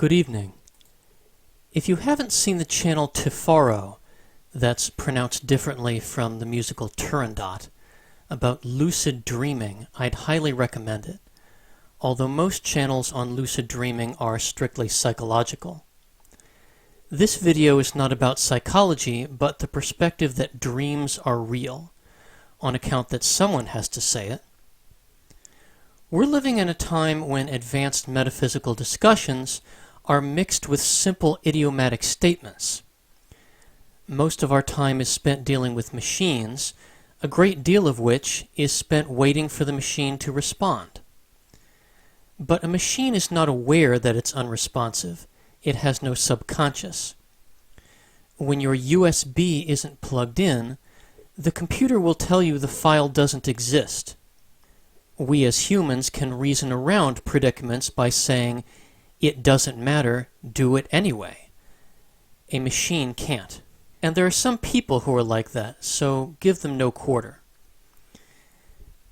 Good evening. If you haven't seen the channel Tifaro, that's pronounced differently from the musical Turandot, about lucid dreaming, I'd highly recommend it, although most channels on lucid dreaming are strictly psychological. This video is not about psychology, but the perspective that dreams are real, on account that someone has to say it. We're living in a time when advanced metaphysical discussions are mixed with simple idiomatic statements. Most of our time is spent dealing with machines, a great deal of which is spent waiting for the machine to respond. But a machine is not aware that it's unresponsive. It has no subconscious. When your USB isn't plugged in, the computer will tell you the file doesn't exist. We as humans can reason around predicaments by saying, "It doesn't matter, do it anyway." A machine can't. And there are some people who are like that, so give them no quarter.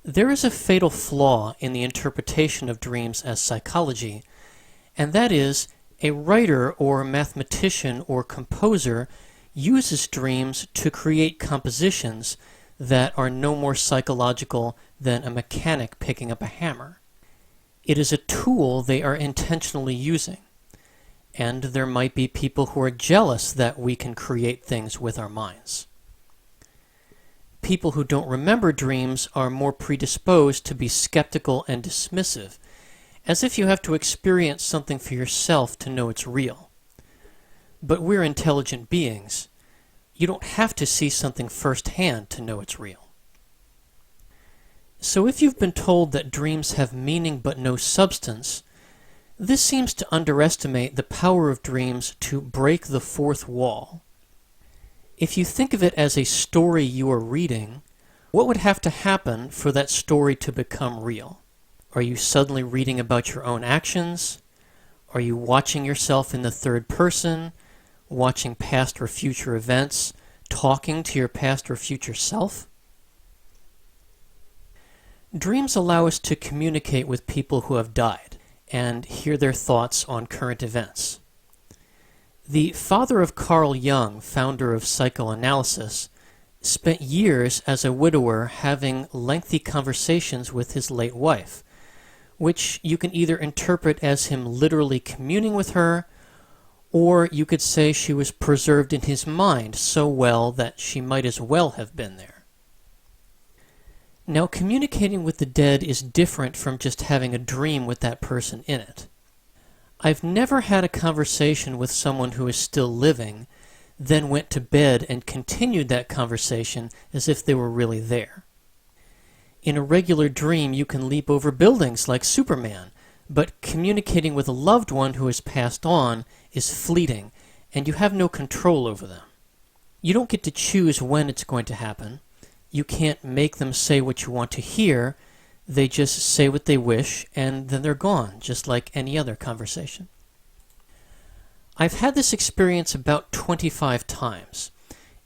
There is a fatal flaw in the interpretation of dreams as psychology, and that is, a writer or mathematician or composer uses dreams to create compositions that are no more psychological than a mechanic picking up a hammer. It is a tool they are intentionally using, and there might be people who are jealous that we can create things with our minds. People who don't remember dreams are more predisposed to be skeptical and dismissive, as if you have to experience something for yourself to know it's real. But we're intelligent beings. You don't have to see something firsthand to know it's real. So if you've been told that dreams have meaning but no substance, this seems to underestimate the power of dreams to break the fourth wall. If you think of it as a story you are reading, what would have to happen for that story to become real? Are you suddenly reading about your own actions? Are you watching yourself in the third person, watching past or future events, talking to your past or future self? Dreams allow us to communicate with people who have died and hear their thoughts on current events. The father of Carl Jung, founder of psychoanalysis, spent years as a widower having lengthy conversations with his late wife, which you can either interpret as him literally communing with her, or you could say she was preserved in his mind so well that she might as well have been there. Now, communicating with the dead is different from just having a dream with that person in it. I've never had a conversation with someone who is still living, then went to bed and continued that conversation as if they were really there. In a regular dream, you can leap over buildings like Superman, but communicating with a loved one who has passed on is fleeting, and you have no control over them. You don't get to choose when it's going to happen. You can't make them say what you want to hear. They just say what they wish, and then they're gone, just like any other conversation. I've had this experience about 25 times,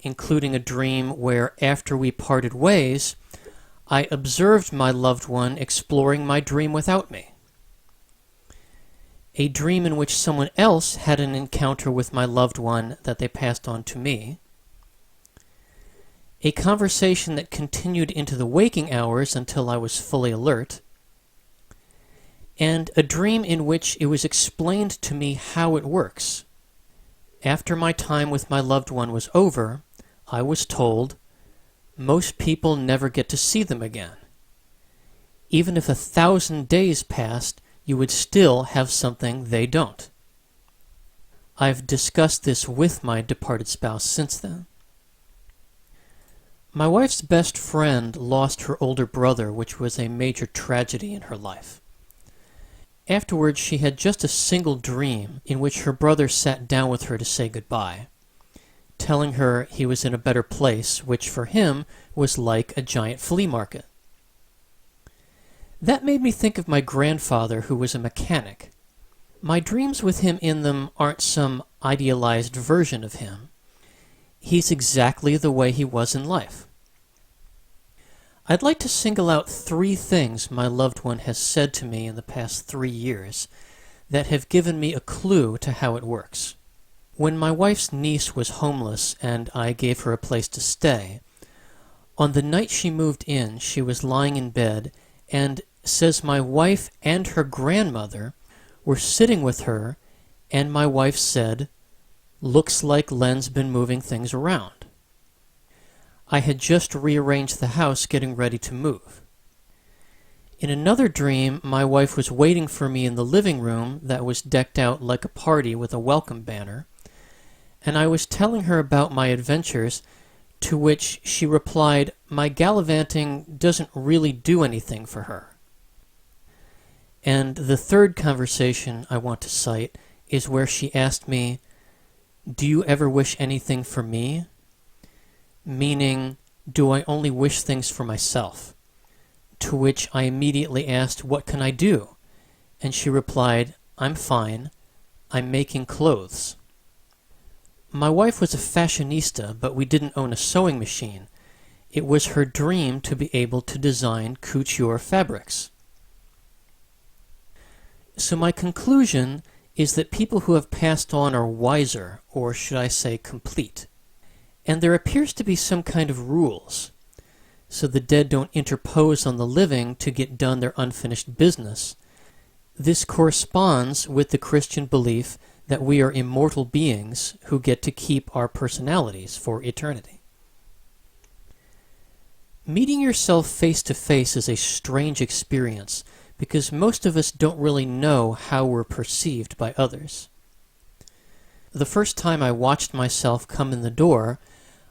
including a dream where, after we parted ways, I observed my loved one exploring my dream without me. A dream in which someone else had an encounter with my loved one that they passed on to me. A conversation that continued into the waking hours until I was fully alert, and a dream in which it was explained to me how it works. After my time with my loved one was over, I was told, most people never get to see them again. Even if 1,000 days passed, you would still have something they don't. I've discussed this with my departed spouse since then. My wife's best friend lost her older brother, which was a major tragedy in her life. Afterwards, she had just a single dream in which her brother sat down with her to say goodbye, telling her he was in a better place, which for him was like a giant flea market. That made me think of my grandfather, who was a mechanic. My dreams with him in them aren't some idealized version of him. He's exactly the way he was in life. I'd like to single out 3 things my loved one has said to me in the past 3 years that have given me a clue to how it works. When my wife's niece was homeless and I gave her a place to stay, on the night she moved in, she was lying in bed and says my wife and her grandmother were sitting with her, and my wife said, "Looks like Len's been moving things around." I had just rearranged the house getting ready to move. In another dream, my wife was waiting for me in the living room that was decked out like a party with a welcome banner, and I was telling her about my adventures, to which she replied, "My gallivanting doesn't really do anything for her." And the third conversation I want to cite is where she asked me, "Do you ever wish anything for me?" Meaning, do I only wish things for myself? To which I immediately asked, "What can I do?" And she replied, "I'm fine. I'm making clothes." My wife was a fashionista, but we didn't own a sewing machine. It was her dream to be able to design couture fabrics. So my conclusion is that people who have passed on are wiser, or should I say complete. And there appears to be some kind of rules, so the dead don't interpose on the living to get done their unfinished business. This corresponds with the Christian belief that we are immortal beings who get to keep our personalities for eternity. Meeting yourself face to face is a strange experience because most of us don't really know how we're perceived by others. The first time I watched myself come in the door,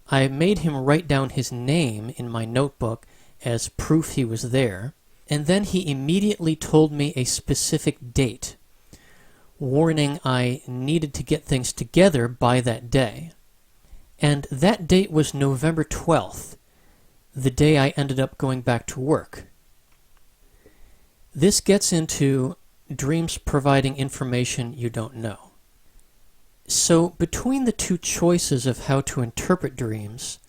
I made him write down his name in my notebook as proof he was there, and then he immediately told me a specific date, warning I needed to get things together by that day. And that date was November 12th, the day I ended up going back to work. This gets into dreams providing information you don't know. So between the two choices of how to interpret dreams,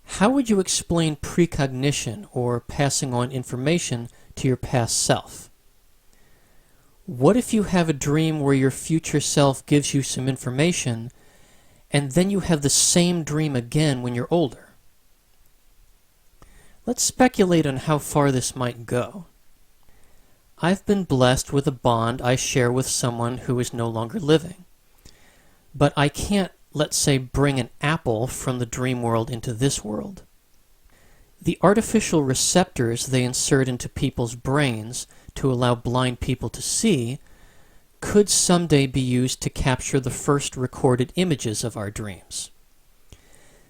how would you explain precognition or passing on information to your past self? What if you have a dream where your future self gives you some information, and then you have the same dream again when you're older? Let's speculate on how far this might go. I've been blessed with a bond I share with someone who is no longer living. But I can't, let's say, bring an apple from the dream world into this world. The artificial receptors they insert into people's brains to allow blind people to see could someday be used to capture the first recorded images of our dreams.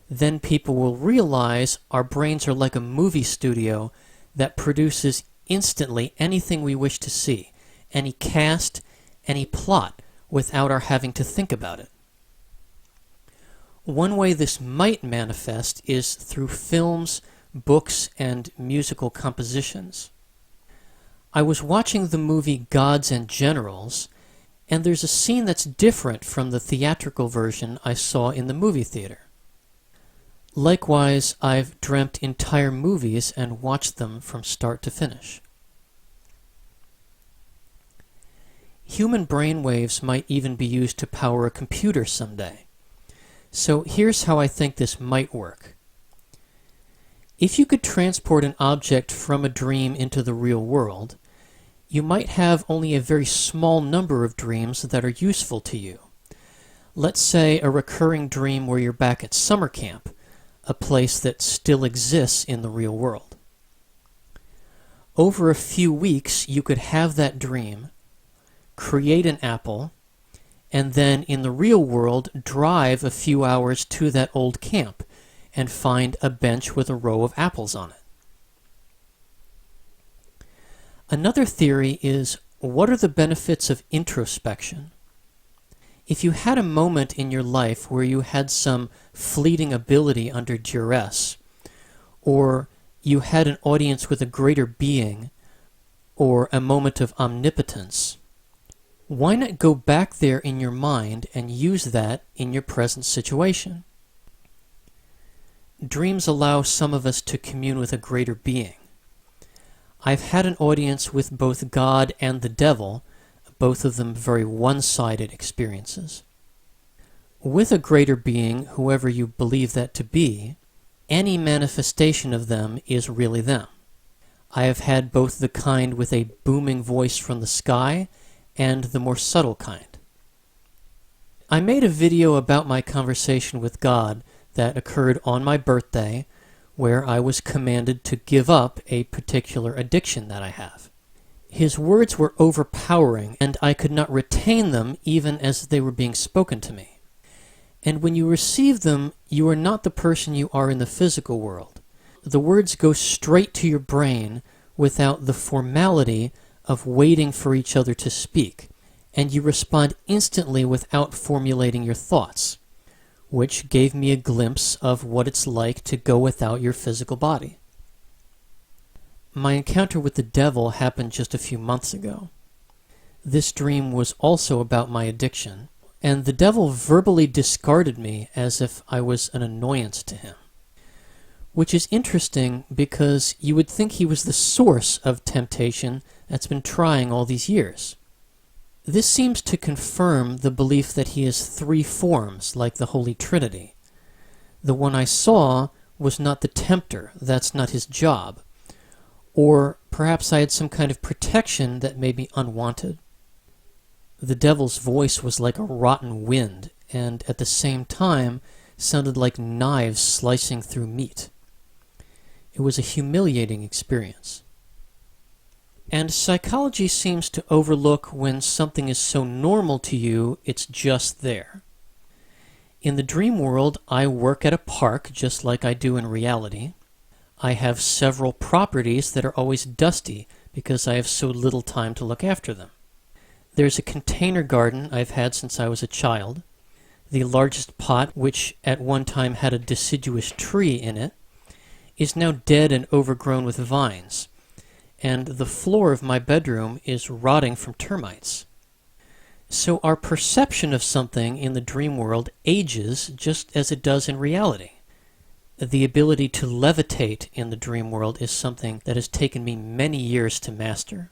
Then people will realize our brains are like a movie studio that produces instantly anything we wish to see, any cast, any plot, without our having to think about it. One way this might manifest is through films, books, and musical compositions. I was watching the movie Gods and Generals, and there's a scene that's different from the theatrical version I saw in the movie theater. Likewise, I've dreamt entire movies and watched them from start to finish. Human brainwaves might even be used to power a computer someday. So here's how I think this might work. If you could transport an object from a dream into the real world, you might have only a very small number of dreams that are useful to you. Let's say a recurring dream where you're back at summer camp, a place that still exists in the real world. Over a few weeks, you could have that dream, create an apple, and then in the real world drive a few hours to that old camp and find a bench with a row of apples on it. Another theory is, what are the benefits of introspection? If you had a moment in your life where you had some fleeting ability under duress, or you had an audience with a greater being, or a moment of omnipotence, why not go back there in your mind and use that in your present situation? Dreams allow some of us to commune with a greater being. I've had an audience with both God and the devil, both of them very one-sided experiences. With a greater being, whoever you believe that to be, any manifestation of them is really them. I have had both the kind with a booming voice from the sky and the more subtle kind. I made a video about my conversation with God that occurred on my birthday, where I was commanded to give up a particular addiction that I have. His words were overpowering, and I could not retain them even as they were being spoken to me. And when you receive them, you are not the person you are in the physical world. The words go straight to your brain without the formality of waiting for each other to speak, and you respond instantly without formulating your thoughts, which gave me a glimpse of what it's like to go without your physical body. My encounter with the devil happened just a few months ago. This dream was also about my addiction, and the devil verbally discarded me as if I was an annoyance to him. Which is interesting because you would think he was the source of temptation that's been trying all these years. This seems to confirm the belief that he has three forms, like the Holy Trinity. The one I saw was not the tempter, that's not his job. Or perhaps I had some kind of protection that made me unwanted. The devil's voice was like a rotten wind, and at the same time sounded like knives slicing through meat. It was a humiliating experience. And psychology seems to overlook when something is so normal to you, it's just there. In the dream world, I work at a park just like I do in reality. I have several properties that are always dusty because I have so little time to look after them. There's a container garden I've had since I was a child. The largest pot, which at one time had a deciduous tree in it, is now dead and overgrown with vines, and the floor of my bedroom is rotting from termites. So our perception of something in the dream world ages just as it does in reality. The ability to levitate in the dream world is something that has taken me many years to master.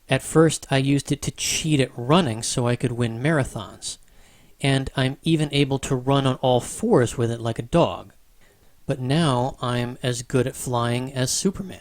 At first, I used it to cheat at running so I could win marathons, and I'm even able to run on all fours with it like a dog. But now I'm as good at flying as Superman.